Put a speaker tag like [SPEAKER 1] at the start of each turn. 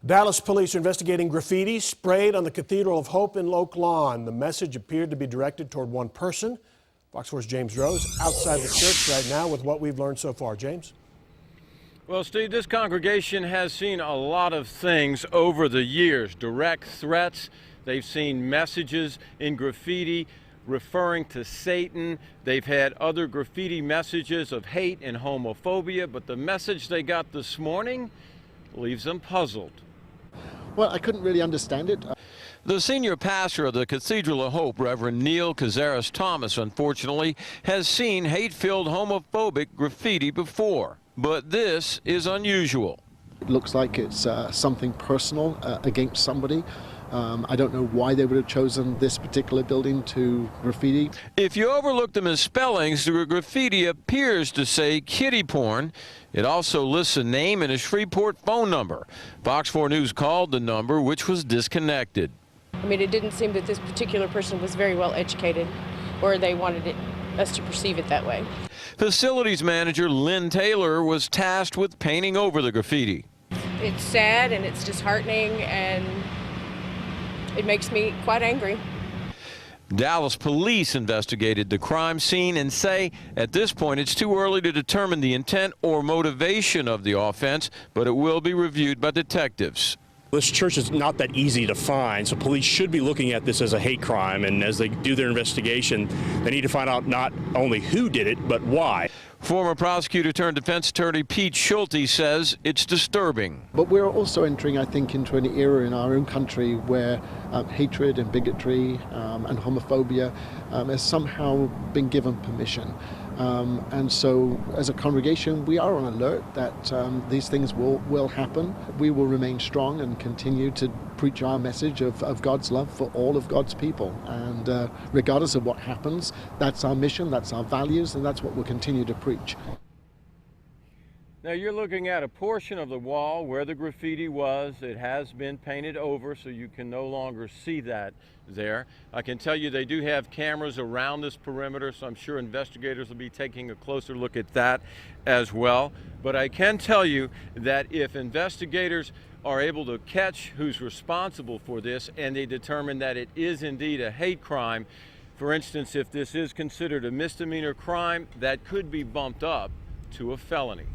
[SPEAKER 1] Dallas police are investigating graffiti sprayed on the Cathedral of Hope in Oak Lawn. The message appeared to be directed toward one person. Fox 4's James Rose outside the church right now with what we've learned so far. James?
[SPEAKER 2] Well, Steve, this congregation has seen a lot of things over the years. Direct threats. They've seen messages in graffiti referring to Satan. They've had other graffiti messages of hate and homophobia, but the message they got this morning leaves them puzzled.
[SPEAKER 3] Well, I couldn't really understand it.
[SPEAKER 2] The senior pastor of the Cathedral of Hope, Reverend Neil Cazares Thomas, unfortunately, has seen hate-filled homophobic graffiti before. But this is unusual.
[SPEAKER 3] It looks like it's something personal against somebody. I don't know why they would have chosen this particular building to graffiti.
[SPEAKER 2] If you overlook the misspellings, the graffiti appears to say kiddie porn. It also lists a name and a Shreveport phone number. Fox 4 News called the number, which was disconnected.
[SPEAKER 4] I mean, it didn't seem that this particular person was very well educated, or they wanted us to perceive it that way.
[SPEAKER 2] Facilities manager Lynn Taylor was tasked with painting over the graffiti.
[SPEAKER 4] It's sad and it's disheartening, and it makes me quite angry.
[SPEAKER 2] Dallas police investigated the crime scene and say at this point it's too early to determine the intent or motivation of the offense, but it will be reviewed by detectives.
[SPEAKER 5] This church is not that easy to find, so police should be looking at this as a hate crime, and as they do their investigation, they need to find out not only who did it, but why.
[SPEAKER 2] Former prosecutor turned defense attorney Pete Schulte says it's disturbing.
[SPEAKER 3] But we're also entering, I think, into an era in our own country where hatred and bigotry and homophobia has somehow been given permission. And so as a congregation, we are on alert that these things will happen. We will remain strong and continue to preach our message of God's love for all of God's people. And regardless of what happens, that's our mission, that's our values, and that's what we'll continue to preach.
[SPEAKER 2] Now you're looking at a portion of the wall where the graffiti was. It has been painted over, so you can no longer see that there. I can tell you they do have cameras around this perimeter, so I'm sure investigators will be taking a closer look at that as well. But I can tell you that if investigators are able to catch who's responsible for this and they determine that it is indeed a hate crime, for instance, if this is considered a misdemeanor crime, that could be bumped up to a felony.